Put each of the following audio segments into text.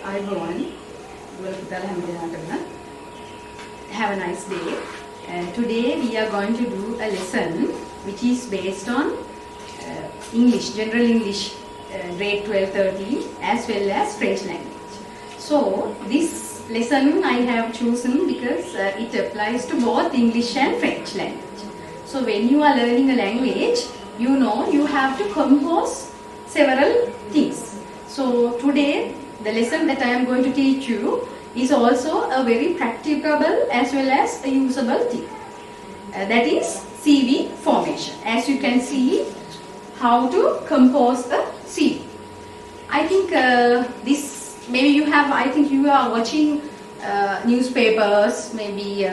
Everyone, have a nice day. Today we are going to do a lesson which is based on English, General English, grade 12, 13 as well as French language. So this lesson I have chosen because it applies to both English and French language. So when you are learning a language, you know you have to compose several things. So today the lesson that I am going to teach you is also a very practicable as well as a usable thing. That is CV formation. As you can see, how to compose a CV. I think this, maybe you have, I think you are watching newspapers, maybe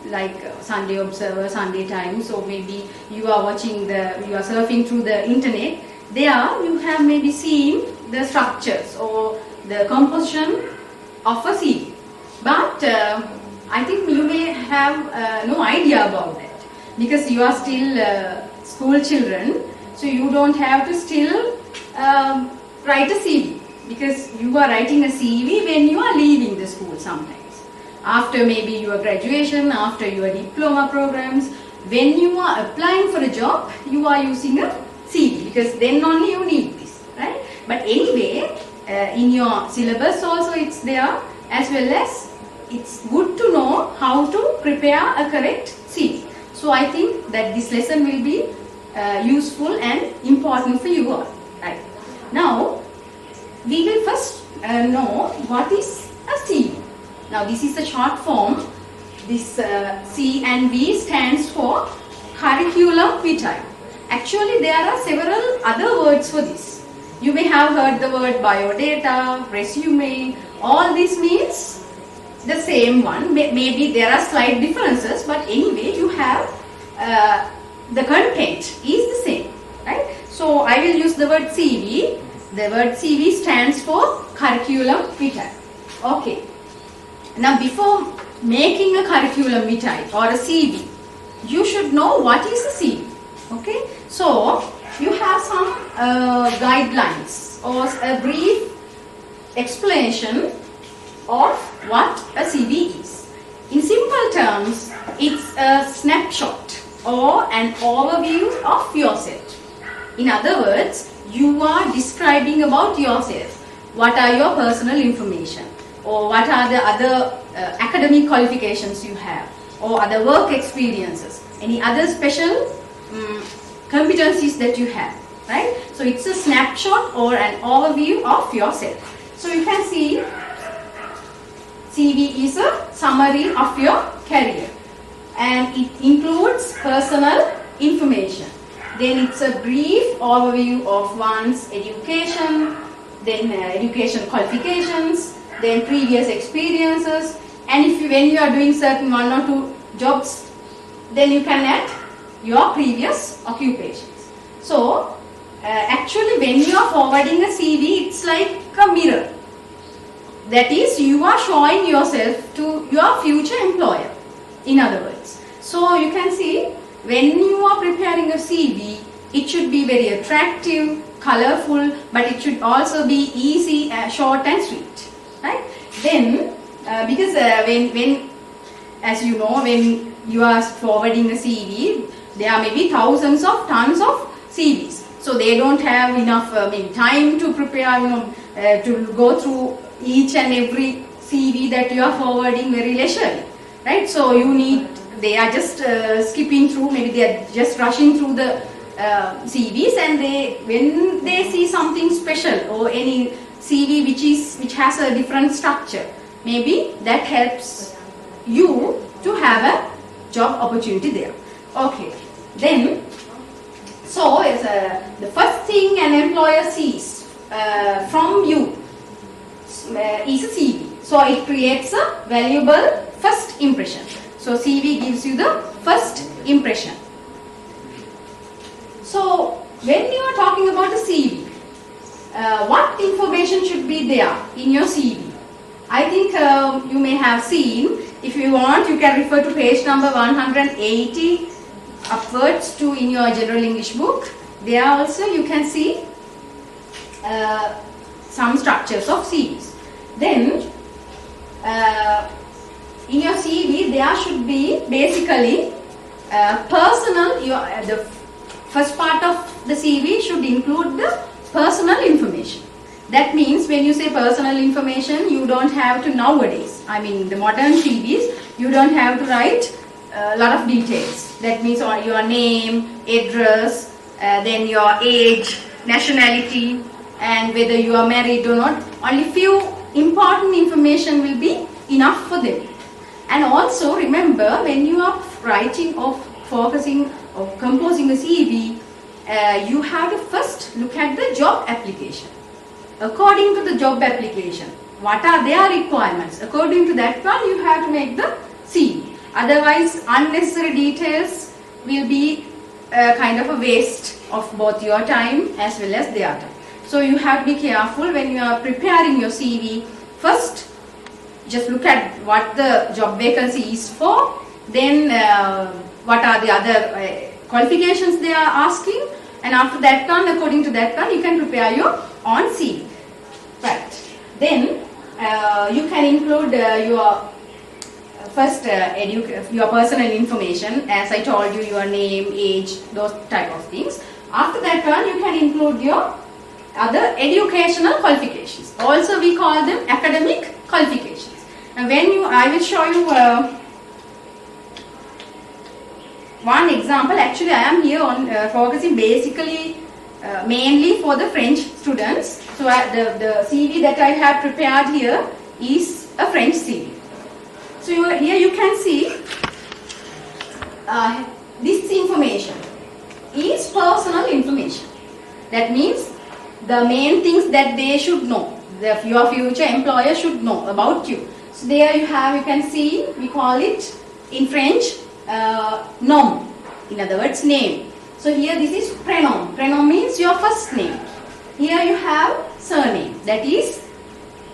like Sunday Observer, Sunday Times, or maybe you are watching you are surfing through the internet. There you have maybe seen the structures or the composition of a CV. But I think you may have no idea about that because you are still school children, so you don't have to still write a CV because you are writing a CV when you are leaving the school sometimes. After maybe your graduation, after your diploma programs, when you are applying for a job, you are using a CV because then only you need this, right? But anyway, in your syllabus also it's there, as well as it's good to know how to prepare a correct CV. So I think that this lesson will be useful and important for you all, right? Now, we will first know what is a CV. Now this is the short form. This C and V stands for curriculum vitae. Actually there are several other words for this. You may have heard the word biodata, resume. All this means the same one. Maybe there are slight differences, but anyway you have the content is the same, right? So I will use the word CV. The word CV stands for curriculum vitae. Okay. Now before making a curriculum vitae or a CV, you should know what is a CV. Okay. So you have some guidelines or a brief explanation of what a CV is. In simple terms, it's a snapshot or an overview of yourself. In other words, you are describing about yourself. What are your personal information, or what are the other academic qualifications you have, or other work experiences, any other special competencies that you have, right? So it's a snapshot or an overview of yourself. So you can see CV is a summary of your career and it includes personal information. Then it's a brief overview of one's education, then education qualifications, then previous experiences, and when you are doing certain one or two jobs, then you can add your previous occupations. So actually when you are forwarding a CV, it's like a mirror. That is, you are showing yourself to your future employer, in other words. So you can see, when you are preparing a CV, it should be very attractive, colorful, but it should also be easy, short and sweet, right? Then, because when, as you know, when you are forwarding a CV, there may be tons of CVs. So they don't have enough time to prepare, to go through each and every CV that you are forwarding very leisurely, right? So they are just skipping through, maybe they are just rushing through the CVs, and when they see something special or any CV which has a different structure, maybe that helps you to have a job opportunity there. Okay, then so the first thing an employer sees from you is a CV. So it creates a valuable first impression. So CV gives you the first impression. So when you are talking about a CV, what information should be there in your CV? I think you may have seen, if you want, you can refer to page number 180 upwards to in your general English book. There also you can see some structures of CVs. Then in your CV there should be basically personal, the first part of the CV should include the personal information. That means when you say personal information, you don't have to nowadays, I mean the modern CVs, you don't have to write a lot of details. That means your name, address, then your age, nationality, and whether you are married or not. Only few important information will be enough for them. And also remember, when you are writing or focusing or composing a CV, you have to first look at the job application. According to the job application, what are their requirements? According to that one, you have to make the CV. Otherwise, unnecessary details will be kind of a waste of both your time as well as their time. So you have to be careful when you are preparing your CV. First, just look at what the job vacancy is for, then what are the other qualifications they are asking, and after that one, according to that one, you can prepare your own CV. Right. Then you can include your first your personal information, as I told you, your name, age, those type of things. After that one, you can include your other educational qualifications. Also, we call them academic qualifications. And I will show you one example. Actually, I am here on focusing basically mainly for the French students. So the CV that I have prepared here is a French CV. So here you can see this information is personal information. That means the main things that they should know, your future employer should know about you. So there you can see, we call it in French nom, in other words name. So here this is prénom. Prénom means your first name. Here you have surname, that is,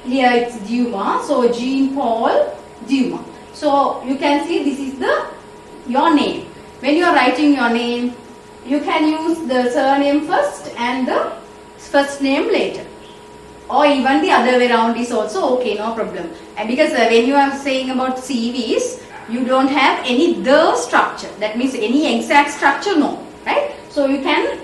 here it's Dumas, so Jean Paul Dumas. So you can see this is your name. When you are writing your name, you can use the surname first and the first name later. Or even the other way around is also okay, no problem. And because when you are saying about CVs, you don't have any the structure. That means any exact structure, no. Right? So you can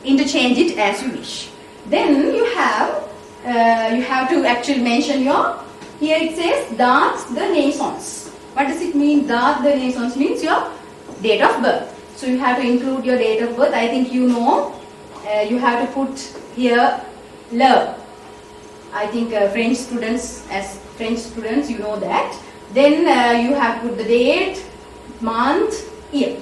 interchange it as you wish. Then you have to actually mention your, here it says date de naissance. What does it mean? Date de naissance means your date of birth. So you have to include your date of birth. I think you know. You have to put here le. I think French students, you know that. Then you have to put the date, month, year.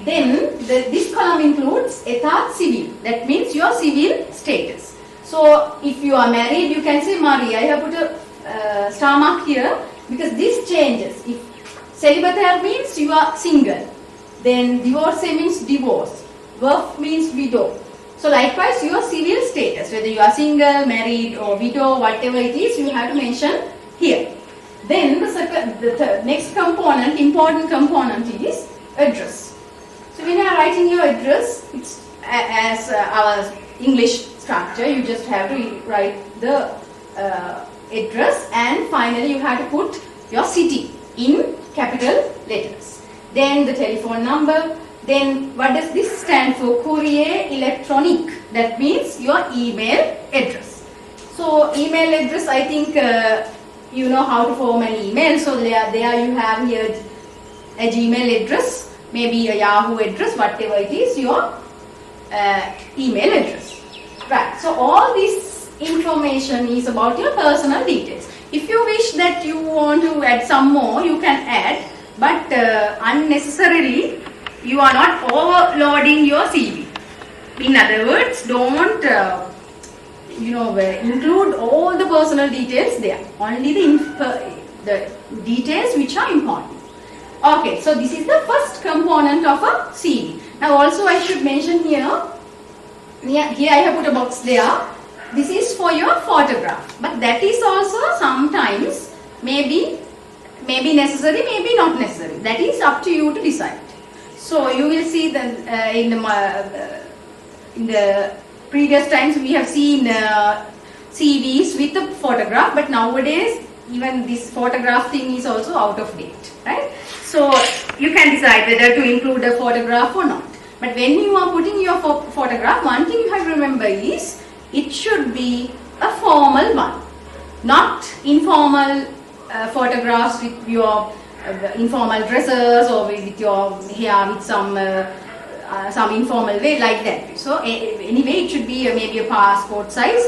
Then this column includes état civil. That means your civil status. So if you are married, you can say Marie. I have put a star mark here because this changes. If célibataire means you are single. Then divorcee means divorce. Veuf means widow. So likewise, your civil status, whether you are single, married or widow, whatever it is, you have to mention here. Then the next component, important component is address. So when you are writing your address, it's as our English structure, you just have to write the address, and finally you have to put your city in capital letters. Then the telephone number. Then what does this stand for? Courrier électronique. That means your email address. So email address, I think you know how to form an email. So there you have here a Gmail address, maybe a Yahoo address, whatever it is, your email address. Right. So all this information is about your personal details. If you wish that you want to add some more, you can add, but unnecessarily you are not overloading your CV. In other words, don't include all the personal details there. Only the details which are important. Okay, so this is the first component of a CV. Now also I should mention here I have put a box there. This is for your photograph, but that is also sometimes maybe necessary, maybe not necessary. That is up to you to decide. So you will see that in the previous times we have seen CVs with a photograph, but nowadays even this photograph thing is also out of date, right? So you can decide whether to include a photograph or not. But when you are putting your photograph, one thing you have to remember is it should be a formal one, not informal photographs with your informal dresses or with your hair with some informal way like that. So anyway, it should be maybe a passport size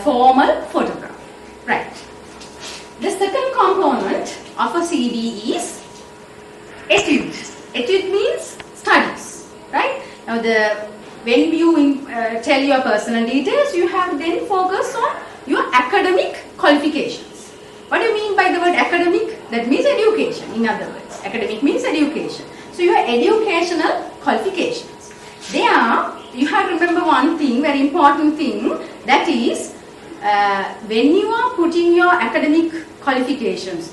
formal photograph, right? The second component of a CV is etude. Etude means studies, right? Now when you tell your personal details, you have to then focus on your academic qualifications. What do you mean by the word academic? That means education, in other words. Academic means education. So your educational qualifications. There, you have to remember one thing, very important thing, that is when you are putting your academic qualifications,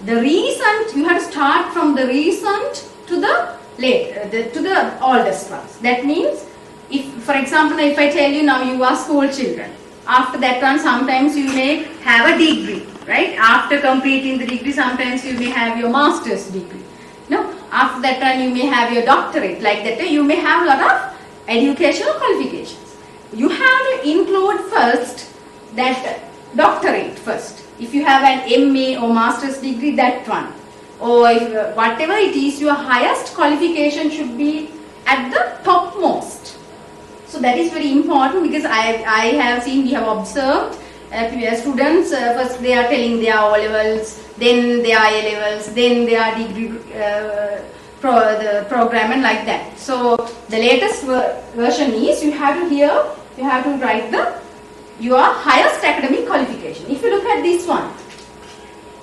the recent, you have to start from the recent to the to the oldest ones. That means, if, for example, if I tell you now you are school children, after that one sometimes you may have a degree, right? After completing the degree, sometimes you may have your master's degree. No, after that one you may have your doctorate. Like that, you may have a lot of educational qualifications. You have to include first that doctorate first. If you have an MA or master's degree, that one. Or if, whatever it is, your highest qualification should be at the topmost. So that is very important, because I have seen, we have observed students, first they are telling their O levels, then their A levels, then their degree the program, and like that. So the latest version is you have to write your highest academic qualification. If you look at this one,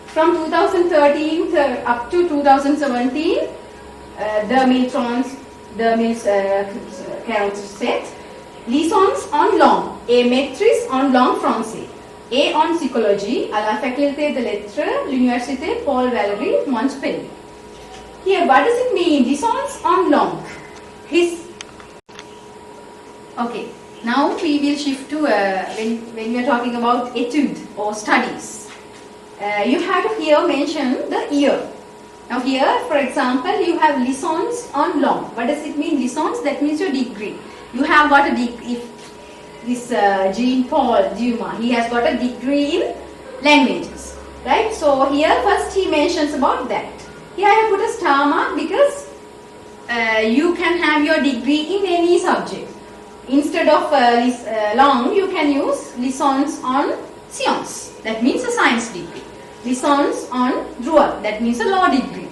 from 2013 up to 2017, the Mills set licence en langue et maîtrise en langue française et en psychologie à la faculté de lettres, l'université Paul Valéry, Montpellier. Here, what does it mean? Licence en langue. Okay. Now we will shift to when we are talking about etude or studies. You have to here mention the year. Now here, for example, you have licence en langue. What does it mean? Licence, that means your degree. You have got a degree. If this Jean-Paul Dumas, he has got a degree in languages, right? So here first he mentions about that. Here I have put a star mark because you can have your degree in any subject. Instead of langue, you can use licence en sciences, that means a science degree. Licence en droit, that means a law degree.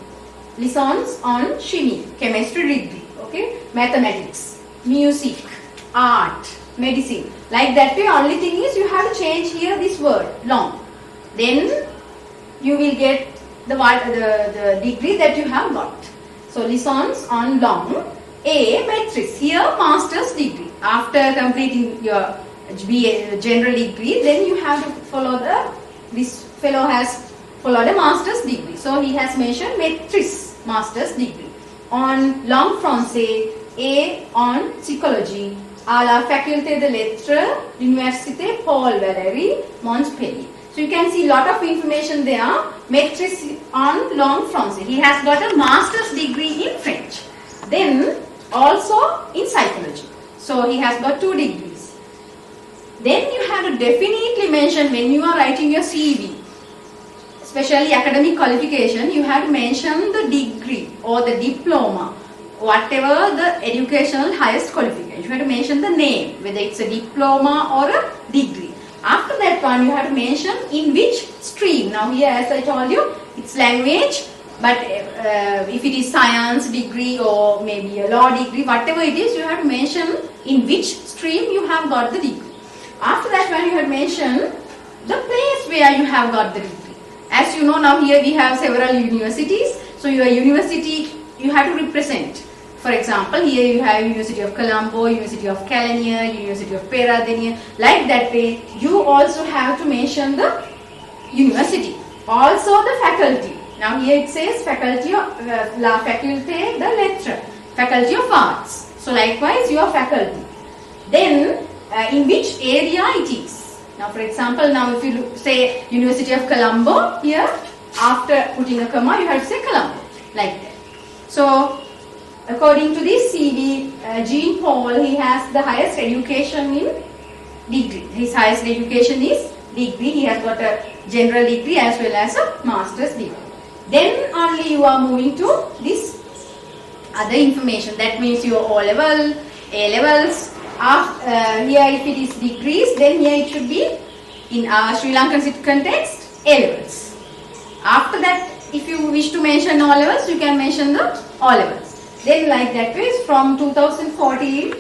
Licence en chimie, chemistry degree, okay? Mathematics, music, art, medicine. Like that way, only thing is you have to change here this word, long. Then you will get the degree that you have got. So licence en langue et maîtrise, here master's degree. After completing your BA general degree, then you have to follow this fellow has followed a master's degree. So he has mentioned maîtrise, master's degree. En langue française et en psychologie à la faculté de lettres, l'université Paul Valéry, Montpellier. So you can see a lot of information there. Maîtrise en langue française. He has got a master's degree in French. Then also in psychology. So he has got 2 degrees. Then you have to definitely mention when you are writing your CV, especially academic qualification, you have to mention the degree or the diploma, whatever the educational highest qualification. You have to mention the name, whether it's a diploma or a degree. After that one, you have to mention in which stream. Now here, as I told you, it's language. But if it is science degree or maybe a law degree, whatever it is, you have to mention in which stream you have got the degree. After that, when you have mentioned the place where you have got the degree. As you know, now here we have several universities. So your university, you have to represent. For example, here you have University of Colombo, University of California, University of Peradeniya. Like that way, you also have to mention the university. Also the faculty. Now here it says faculty of la faculté de lettres, faculty of arts. So likewise your faculty. Then in which area it is. Now for example, now if you say University of Colombo here, after putting a comma you have to say Colombo, like that. So according to this CV, Jean Paul, he has the highest education in degree. His highest education is degree. He has got a general degree as well as a master's degree. Then only you are moving to this other information. That means your O level, A levels. Here if it is degrees, then here it should be in our Sri Lankan context A levels. After that, if you wish to mention O levels, you can mention the O levels. Then like that way, from 2004 to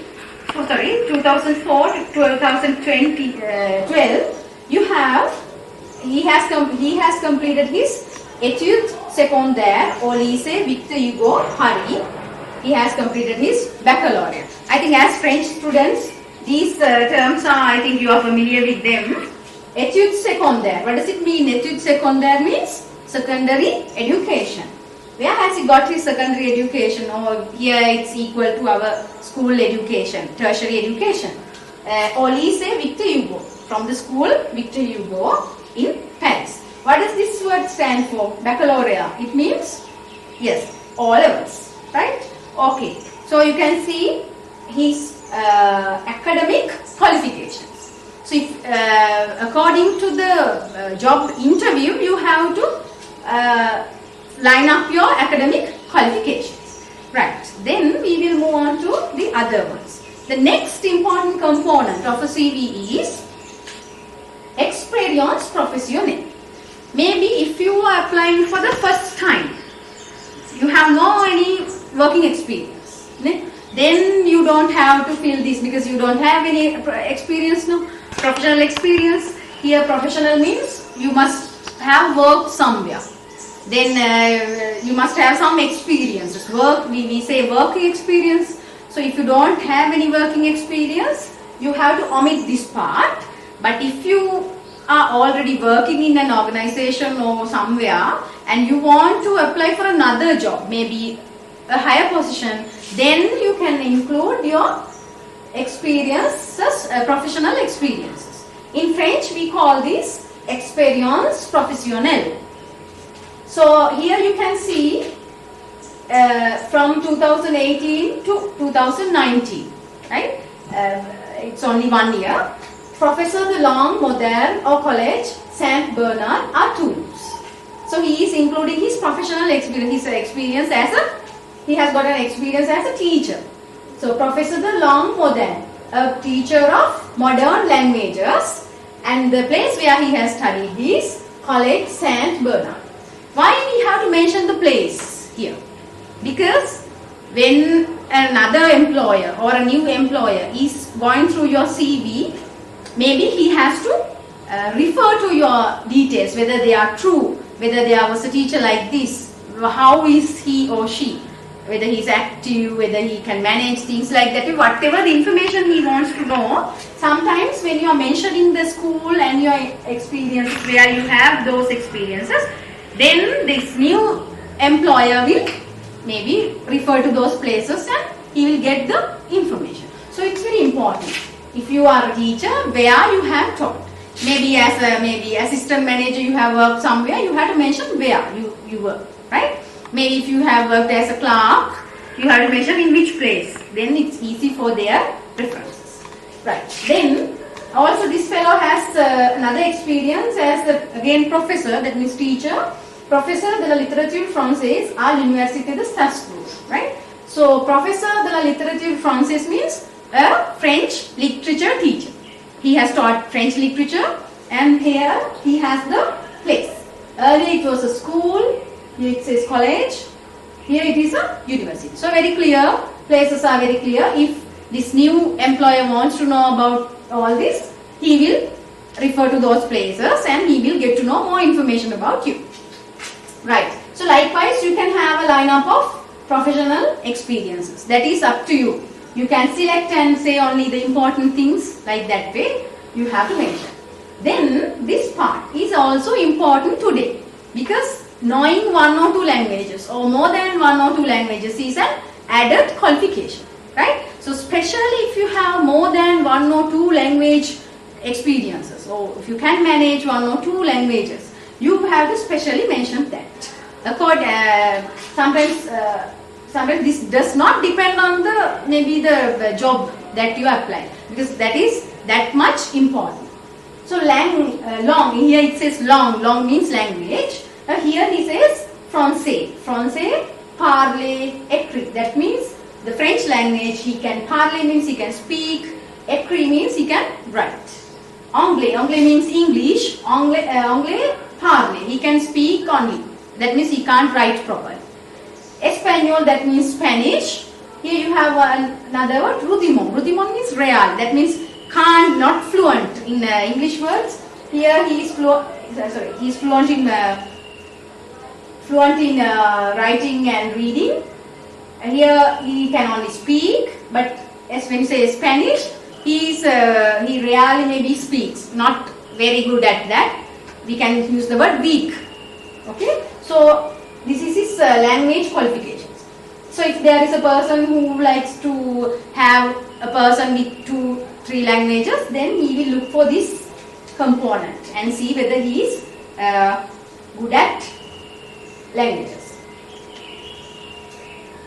2012, he has completed his études secondaires au lycée Victor Hugo Paris. He has completed his baccalaureate. I think as French students, these terms are, I think you are familiar with them. Études secondaires. What does it mean? Études secondaires means secondary education. Where has he got his secondary education? Or here it's equal to our school education, tertiary education. Au lycée Victor Hugo, from the school Victor Hugo in Paris. What does this word stand for? Baccalaureate. It means, yes, O levels, right? Okay. So you can see his academic qualifications. So if, according to the job interview, you have to line up your academic qualifications. Right. Then we will move on to the other ones. The next important component of a CV is experience professionnelle. Maybe if you are applying for the first time, you have no any working experience. Then you don't have to fill this because you don't have any experience, no professional experience. Here professional means you must have worked somewhere. Then you must have some experiences. We say working experience. So if you don't have any working experience, you have to omit this part. But if you are already working in an organization or somewhere and you want to apply for another job, maybe a higher position, then you can include your experiences, professional experiences. In French, we call this expérience professionnelle. So here you can see from 2018 to 2019, right? It's only 1 year. Professor Delong Modern au Collège Saint-Bernard à Toulouse. So he is including his professional experience, he has got an experience as a teacher. So Professor Delong Modern, a teacher of modern languages, and the place where he has studied is Collège Saint-Bernard. Why we have to mention the place here? Because when another employer or a new employer is going through your CV, maybe he has to refer to your details, whether they are true, whether there was a teacher like this, how is he or she, whether he is active, whether he can manage things like that, whatever the information he wants to know. Sometimes when you are mentioning the school and your experience where you have those experiences, then this new employer will maybe refer to those places and he will get the information. So it's very important. If you are a teacher, where you have taught. Maybe as a assistant manager you have worked somewhere, you have to mention where you work, right? Maybe if you have worked as a clerk, you have to mention in which place. Then it's easy for their references. Right. Then also this fellow has another experience as again professor, that means teacher. Professeur de la littérature française à l'Université de Strasbourg, right? So professor de la littérature française means a French literature teacher. He has taught French literature and here he has the place. Earlier it was a school, here it says college, here it is a university. So very clear, places are very clear. If this new employer wants to know about all this, he will refer to those places and he will get to know more information about you. Right. So likewise you can have a lineup of professional experiences. That is up to you. You can select and say only the important things, like that way you have to mention. Then this part is also important today because knowing 1 or 2 languages or more than 1 or 2 languages is an added qualification, right? So especially if you have more than 1 or 2 language experiences, or if you can manage 1 or 2 languages, you have to specially mention that. Sometimes this does not depend on maybe the job that you apply, because that is that much important. So long, here it says long means language. Here he says français, parler, écrit. That means the French language. He can parler means he can speak, écrit means he can write. Anglais means English, anglais parler, he can speak only. That means he can't write properly. Español, that means Spanish. Here you have another word, rudimont. Rudimont means real. That means not fluent in English words. Here he is fluent in writing and reading. And here he can only speak, but as when you say Spanish, he really maybe speaks. Not very good at that. We can use the word weak. Okay, so this is his language qualifications. So if there is a person who likes to have a person with 2-3 languages, then he will look for this component and see whether he is good at languages.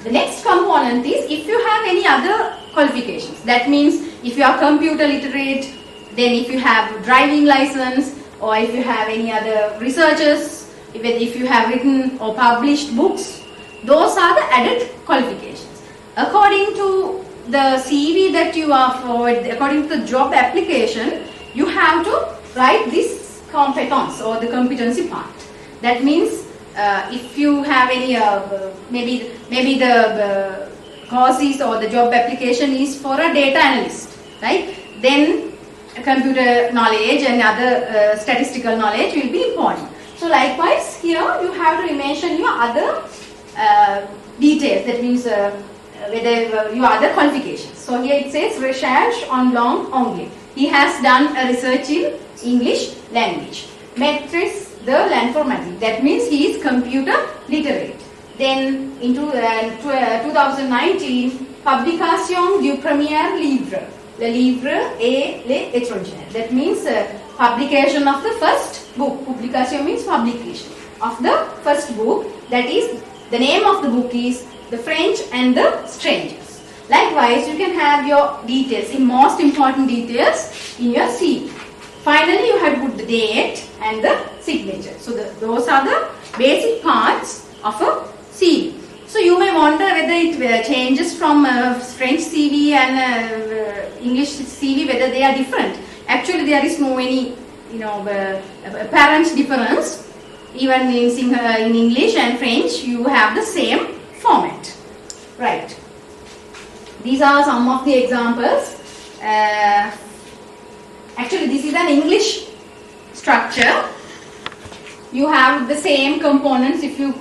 The next component is if you have any other qualifications. That means if you are computer literate, then if you have driving license, or if you have any other researches, if you have written or published books, those are the added qualifications. According to the CV that you are forward, according to the job application, you have to write this competence or the competency part. That means if you have any maybe the courses or the job application is for a data analyst, right? Then computer knowledge and other statistical knowledge will be important. So likewise here you have to mention your other details. That means whether your other qualifications. So here it says recherche en langue anglaise. He has done a research in English language. Maîtrise de l'informatique. That means he is computer literate. Then in 2019, publication du premier livre. Le livre et les étrangers. That means publication of the first book. Publication means publication of the first book. That is, the name of the book is The French and the Strangers. Likewise, you can have your details, in most important details in your CV. Finally, you have to put the date and the signature. So those are the basic parts of a CV. So you may wonder whether it changes from French CV and English CV, whether they are different. Actually, there is no any apparent difference. Even in English and French, you have the same format. Right. These are some of the examples. Actually, this is an English structure. You have the same components. If you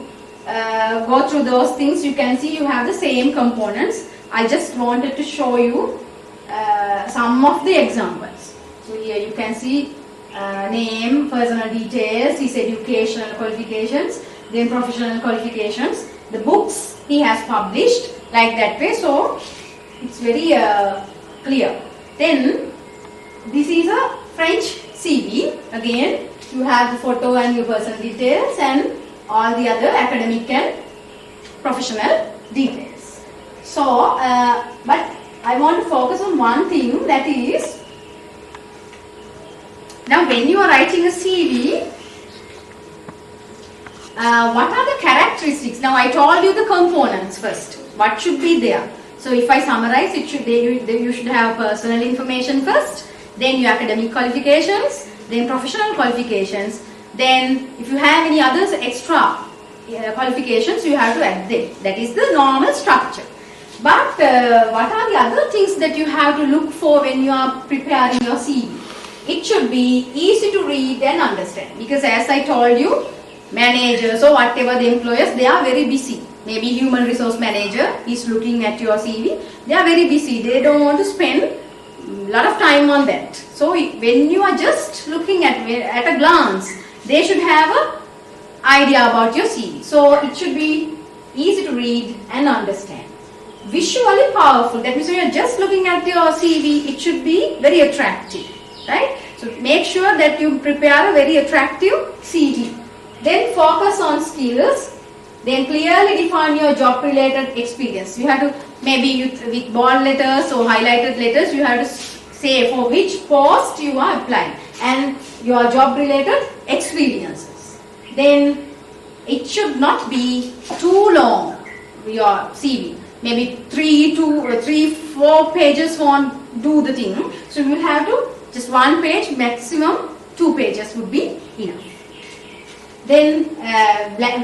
go through those things, you can see you have the same components. I just wanted to show you some of the examples. So here you can see name, personal details, his educational qualifications, then professional qualifications, the books he has published, like that way. So it's very clear. Then this is a French CV. Again, you have the photo and your personal details and all the other academic and professional details. So, but I want to focus on one thing, that is, now when you are writing a CV, what are the characteristics? Now I told you the components first. What should be there? So if I summarize, you should have personal information first, then your academic qualifications, then professional qualifications, then if you have any others extra qualifications, you have to add them. That is the normal structure. But what are the other things that you have to look for when you are preparing your CV? It should be easy to read and understand, because as I told you, managers or whatever the employers, they are very busy. Maybe human resource manager is looking at your CV, they are very busy. They don't want to spend a lot of time on that. So when you are just looking at a glance, they should have an idea about your CV. So it should be easy to read and understand. Visually powerful. That means when you are just looking at your CV, it should be very attractive. right? So make sure that you prepare a very attractive CV. Then focus on skills. Then clearly define your job related experience. You have to, maybe with bold letters or highlighted letters, you have to say for which post you are applying and your job related experiences. Then it should not be too long, your CV. Maybe 4 pages won't do the thing. So you will have to, just 1 page, maximum 2 pages would be enough. Then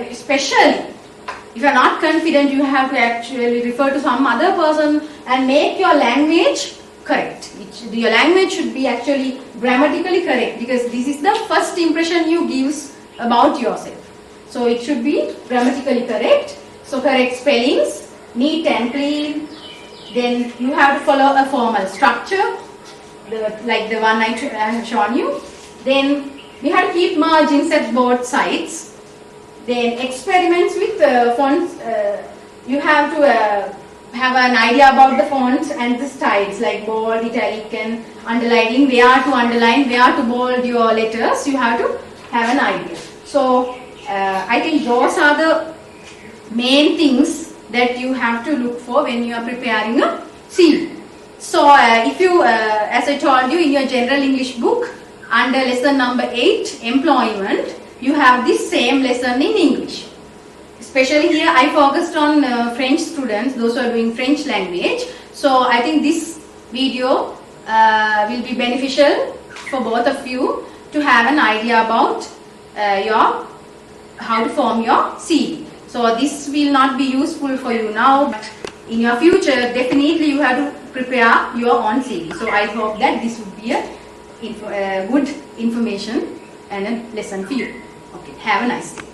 especially if you are not confident, you have to actually refer to some other person and make your language correct. Your language should be actually grammatically correct, because this is the first impression you give about yourself. So it should be grammatically correct. So correct spellings, neat and clean. Then you have to follow a formal structure, like the one I have shown you. Then we have to keep margins at both sides. Then experiments with fonts. You have to have an idea about the fonts and the styles, like bold, italic and underlining, where to underline, where to bold your letters. You have to have an idea. So I think those are the main things that you have to look for when you are preparing a CV. So if you, as I told you, in your general English book, under lesson number 8, employment, you have this same lesson in English. Especially here I focused on French students, those who are doing French language. So I think this video will be beneficial for both of you to have an idea about how to form your CV. So this will not be useful for you now, but in your future definitely you have to prepare your own CV. So I hope that this would be a good information and a lesson for you. Okay, have a nice day.